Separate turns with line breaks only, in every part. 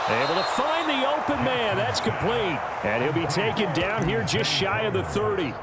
Able to find the open man. That's complete. And he'll be taken down here just shy of the 30.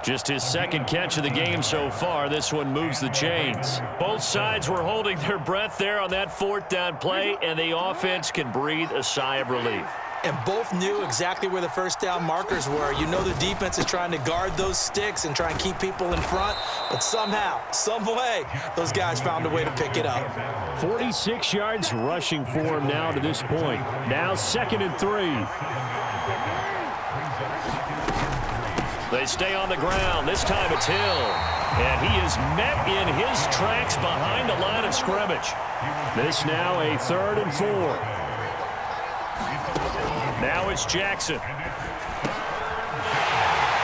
Just his second catch of the game so far. This one moves the chains. Both sides were holding their breath there on that fourth down play, and the offense can breathe a sigh of relief.
And both knew exactly where the first down markers were. You know the defense is trying to guard those sticks and try and keep people in front, but somehow, some way, those guys found a way to pick it up.
46 yards rushing for him now to this point. Now 2nd and 3. They stay on the ground. This time it's Hill. And he is met in his tracks behind the line of scrimmage. This now a 3rd and 4. Now it's Jackson.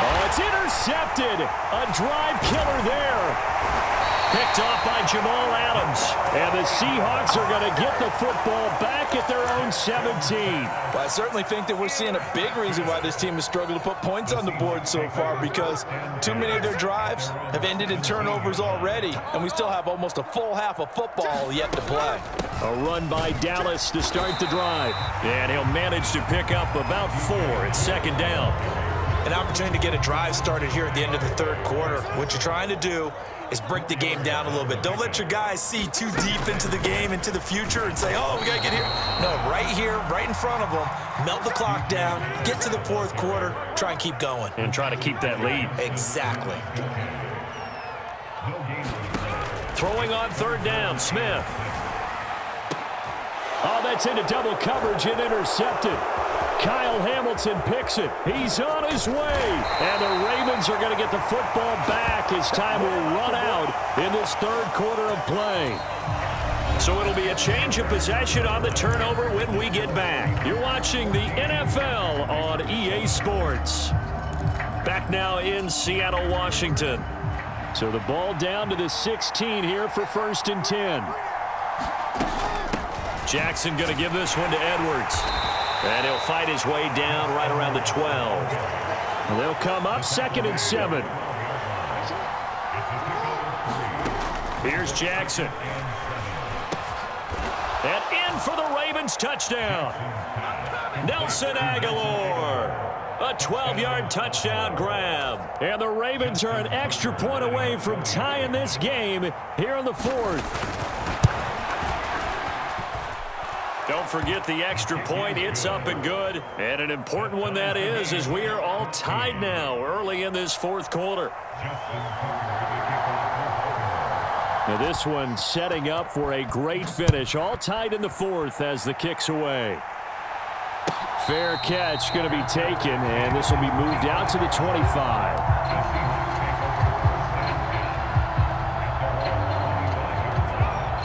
Oh, it's intercepted. A drive killer there. Picked off by Jamal Adams. And the Seahawks are going to get the football back at their own 17.
Well, I certainly think that we're seeing a big reason why this team has struggled to put points on the board so far, because too many of their drives have ended in turnovers already, and we still have almost a full half of football yet to play.
A run by Dallas to start the drive. And he'll manage to pick up about 4. It's 2nd down.
An opportunity to get a drive started here at the end of the 3rd quarter. What you're trying to do is break the game down a little bit. Don't let your guys see too deep into the game, into the future, and say, oh, we got to get here. No, right here, right in front of them, melt the clock down, get to the 4th quarter, try and keep going.
And try to keep that lead.
Exactly.
Throwing on 3rd down, Smith. Oh, that's into double coverage and intercepted. Kyle Hamilton picks it. He's on his way. And the Ravens are going to get the football back as time will run out in this 3rd quarter of play. So it'll be a change of possession on the turnover when we get back. You're watching the NFL on EA Sports. Back now in Seattle, Washington. So the ball down to the 16 here for 1st and 10. Jackson going to give this one to Edwards. And he'll fight his way down right around the 12. And they'll come up 2nd and 7. Here's Jackson. And in for the Ravens touchdown. Nelson Aguilar. A 12-yard touchdown grab. And the Ravens are an extra point away from tying this game here in the 4th. Don't forget the extra point. It's up and good. And an important one that is, as we are all tied now early in this 4th quarter. Now this one setting up for a great finish. All tied in the 4th as the kick's away. Fair catch going to be taken, and this will be moved out to the 25.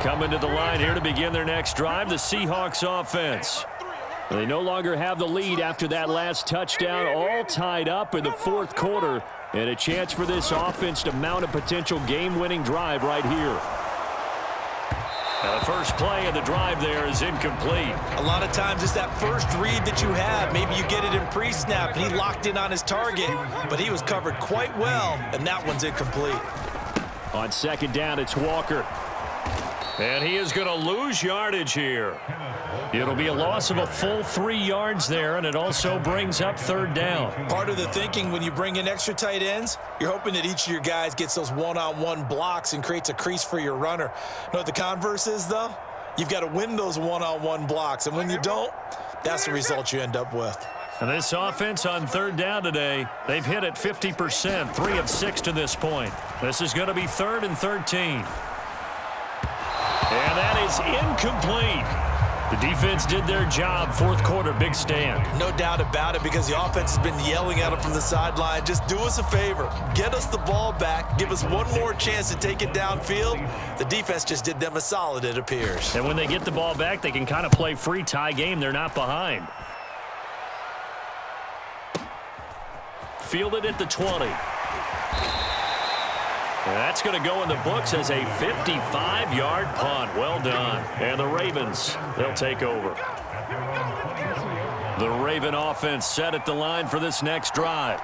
Coming to the line here to begin their next drive, the Seahawks offense. They no longer have the lead after that last touchdown, all tied up in the 4th quarter, and a chance for this offense to mount a potential game-winning drive right here. Now the first play of the drive there is incomplete.
A lot of times it's that first read that you have. Maybe you get it in pre-snap, and he locked in on his target, but he was covered quite well, and that one's incomplete.
On 2nd down, it's Walker. And he is going to lose yardage here. It'll be a loss of a full 3 yards there, and it also brings up 3rd down.
Part of the thinking when you bring in extra tight ends, you're hoping that each of your guys gets those one-on-one blocks and creates a crease for your runner. You know what the converse is, though? You've got to win those one-on-one blocks, and when you don't, that's the result you end up with.
And this offense on 3rd down today, they've hit it 50%, 3 of 6 to this point. This is going to be 3rd and 13. And that is incomplete. The defense did their job. 4th quarter, big stand.
No doubt about it, because the offense has been yelling at them from the sideline. Just do us a favor. Get us the ball back. Give us one more chance to take it downfield. The defense just did them a solid, it appears.
And when they get the ball back, they can kind of play free tie game. They're not behind. Fielded at the 20. That's going to go in the books as a 55-yard punt. Well done. And the Ravens, they'll take over. The Raven offense set at the line for this next drive.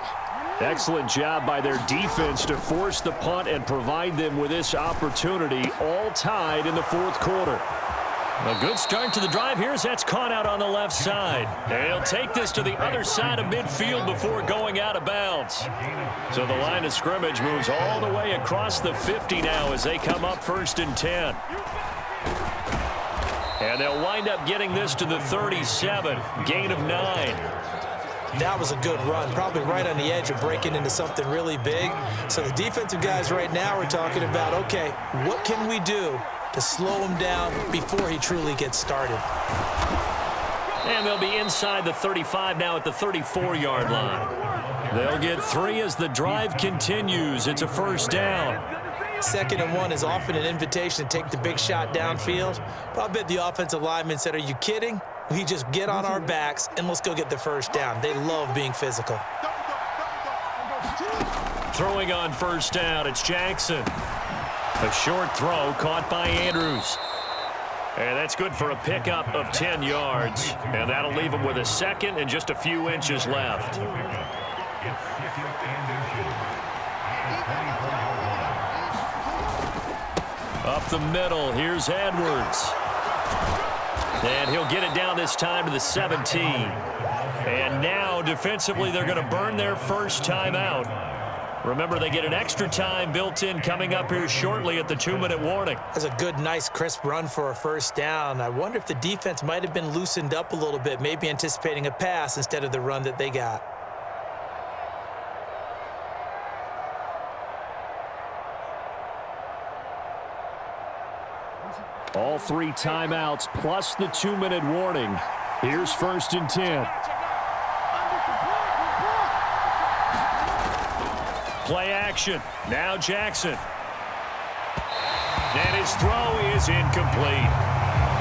Excellent job by their defense to force the punt and provide them with this opportunity, all tied in the 4th quarter. A good start to the drive here as that's caught out on the left side. And he'll take this to the other side of midfield before going out of bounds. So the line of scrimmage moves all the way across the 50 now as they come up 1st and 10. And they'll wind up getting this to the 37, gain of 9.
That was a good run, probably right on the edge of breaking into something really big. So the defensive guys right now are talking about, okay, what can we do to slow him down before he truly gets started?
And they'll be inside the 35 now at the 34-yard line. They'll get 3 as the drive continues. It's a 1st down.
2nd and 1 is often an invitation to take the big shot downfield. But I bet the offensive lineman said, are you kidding? We just get on our backs and let's go get the 1st down. They love being physical.
Throwing on 1st down, it's Jackson. A short throw caught by Andrews. And that's good for a pickup of 10 yards. And that'll leave him with a 2nd and just a few inches left. Up the middle, here's Edwards. And he'll get it down this time to the 17. And now, defensively, they're going to burn their first timeout. Remember, they get an extra time built in coming up here shortly at the 2-minute warning.
That's a good, nice, crisp run for a 1st down. I wonder if the defense might have been loosened up a little bit, maybe anticipating a pass instead of the run that they got.
All 3 timeouts plus the 2-minute warning. Here's 1st and 10. Play action. Now Jackson. And his throw is incomplete.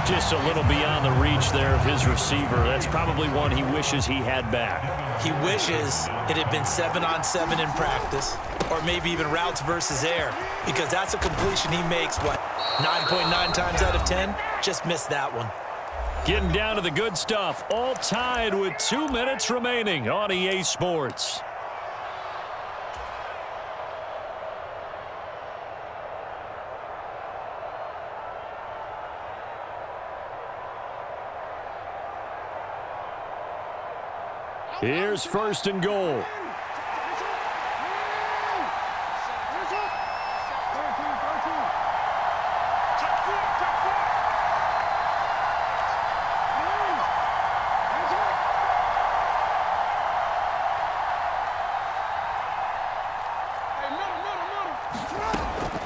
Just a little beyond the reach there of his receiver. That's probably one he wishes he had back.
He wishes it had been 7-on-7 in practice, or maybe even routes versus air, because that's a completion he makes, 9.9 times out of 10? Just missed that one.
Getting down to the good stuff. All tied with 2 minutes remaining on EA Sports. Here's 1st and goal.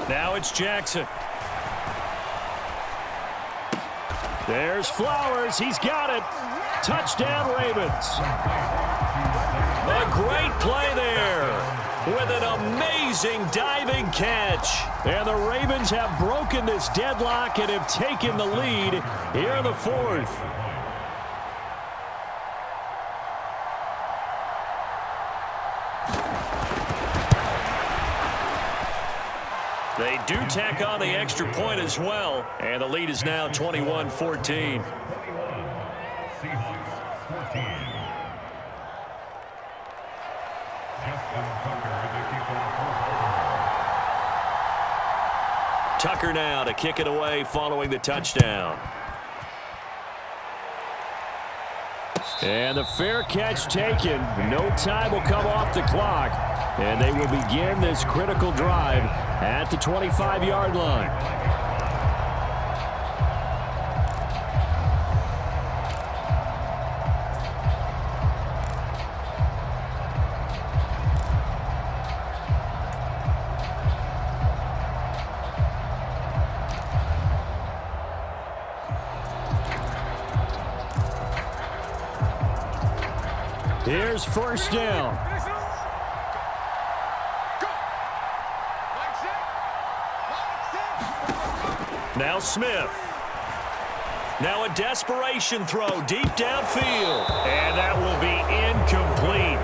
Now it's Jackson. There's Flowers. He's got it. Touchdown, Ravens. A great play there with an amazing diving catch. And the Ravens have broken this deadlock and have taken the lead here in the 4th. They do tack on the extra point as well, and the lead is now 21-14. Tucker now to kick it away following the touchdown. And the fair catch taken. No time will come off the clock. And they will begin this critical drive at the 25-yard line. Here's 1st down. Now Smith. Now a desperation throw deep downfield. And that will be incomplete.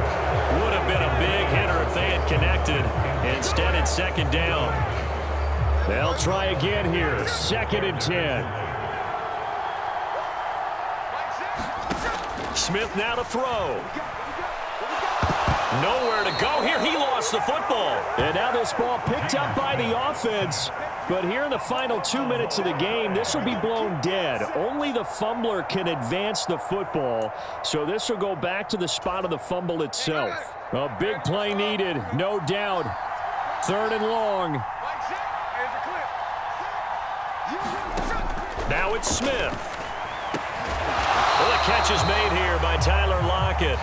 Would have been a big hitter if they had connected. Instead, it's 2nd down. They'll try again here. 2nd and 10. Smith now to throw. Nowhere to go here. He lost the football. And now this ball picked up by the offense. But here in the final 2 minutes of the game, this will be blown dead. Only the fumbler can advance the football, so this will go back to the spot of the fumble itself. A big play needed, no doubt. 3rd and long. Now it's Smith. Well, the catch is made here by Tyler Lockett.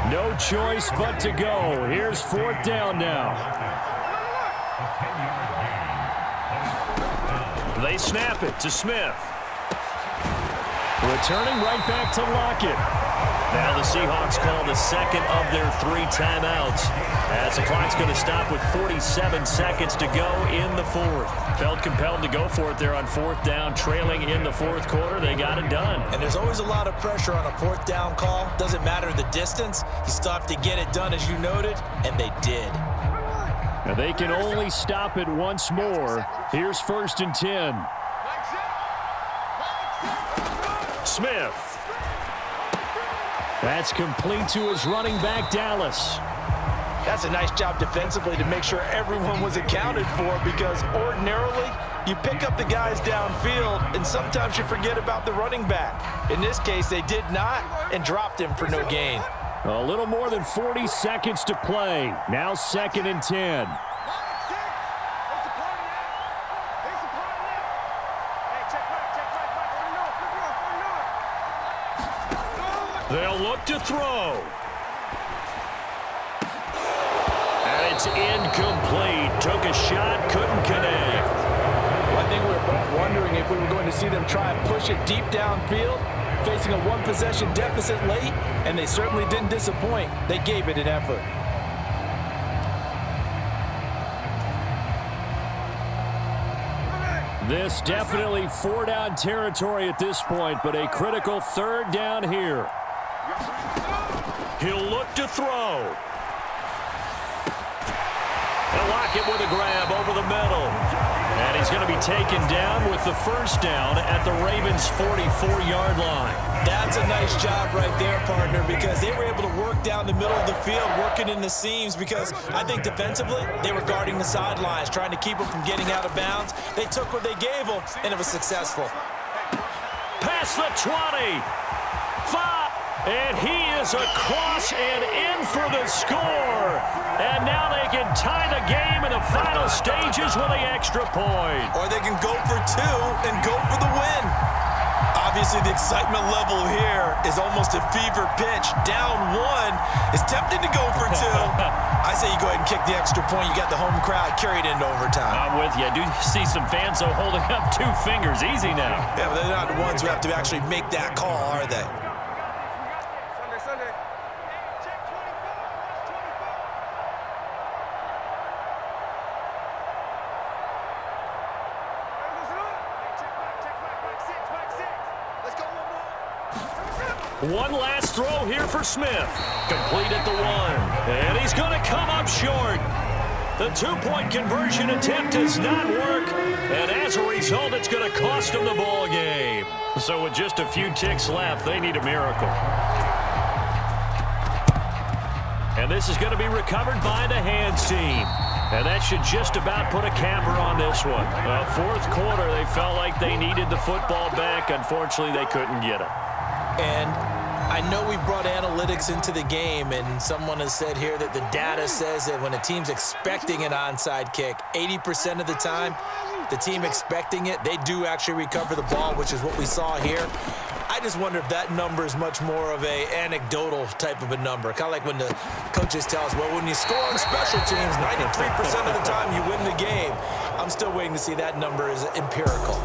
No choice but to go. Here's 4th down now. They snap it to Smith. Returning right back to Lockett. Now the Seahawks call the second of their 3 timeouts, as the clock's going to stop with 47 seconds to go in the 4th. Felt compelled to go for it there on 4th down, trailing in the 4th quarter. They got it done.
And there's always a lot of pressure on a 4th down call. Doesn't matter the distance. You stop to get it done, as you noted, and they did.
Now they can only stop it once more. Here's 1st and 10. Smith. That's complete to his running back, Dallas.
That's a nice job defensively to make sure everyone was accounted for, because ordinarily you pick up the guys downfield and sometimes you forget about the running back. In this case, they did not and dropped him for no gain.
A little more than 40 seconds to play. Now 2nd and 10. They'll look to throw. And it's incomplete. Took a shot, couldn't connect.
Well, I think we were both wondering if we were going to see them try and push it deep downfield, facing a 1-possession deficit late, and they certainly didn't disappoint. They gave it an effort.
This definitely 4-down territory at this point, but a critical 3rd down here. He'll look to throw. And Lockett with a grab over the middle. And he's going to be taken down with the 1st down at the Ravens' 44-yard line.
That's a nice job right there, partner, because they were able to work down the middle of the field, working in the seams, because I think defensively they were guarding the sidelines, trying to keep them from getting out of bounds. They took what they gave them, and it was successful.
Past the 20. 5. And he is across and in for the score. And now they can tie the game in the final stages with the extra point.
Or they can go for 2 and go for the win. Obviously, the excitement level here is almost a fever pitch. Down 1 is tempted to go for 2. I say you go ahead and kick the extra point. You got the home crowd carried into overtime.
I'm with you. I do see some fans, though, holding up 2 fingers. Easy now.
Yeah, but they're not the ones who have to actually make that call, are they?
One last throw here for Smith. Complete at the 1. And he's going to come up short. The 2-point conversion attempt does not work. And as a result, it's going to cost them the ball game. So with just a few ticks left, they need a miracle. And this is going to be recovered by the hands team. And that should just about put a capper on this one. 4th quarter, they felt like they needed the football back. Unfortunately, they couldn't get it.
And I know we brought analytics into the game, and someone has said here that the data says that when a team's expecting an onside kick, 80% of the time, the team expecting it, they do actually recover the ball, which is what we saw here. I just wonder if that number is much more of a anecdotal type of a number. Kind of like when the coaches tell us, well, when you score on special teams, 93% of the time you win the game. I'm still waiting to see that number is empirical.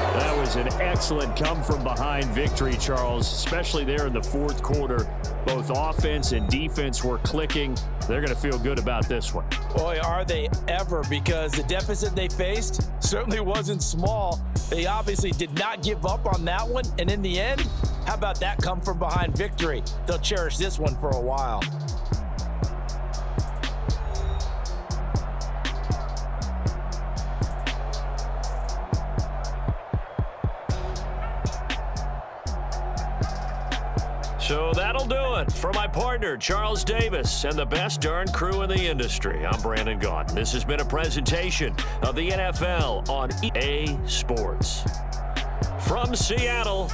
That was an excellent come-from-behind victory, Charles, especially there in the 4th quarter. Both offense and defense were clicking. They're going to feel good about this one.
Boy, are they ever, because the deficit they faced certainly wasn't small. They obviously did not give up on that one, and in the end, how about that come-from-behind victory? They'll cherish this one for a while.
So that'll do it. For my partner, Charles Davis, and the best darn crew in the industry, I'm Brandon Gaudin. This has been a presentation of the NFL on EA Sports. From Seattle,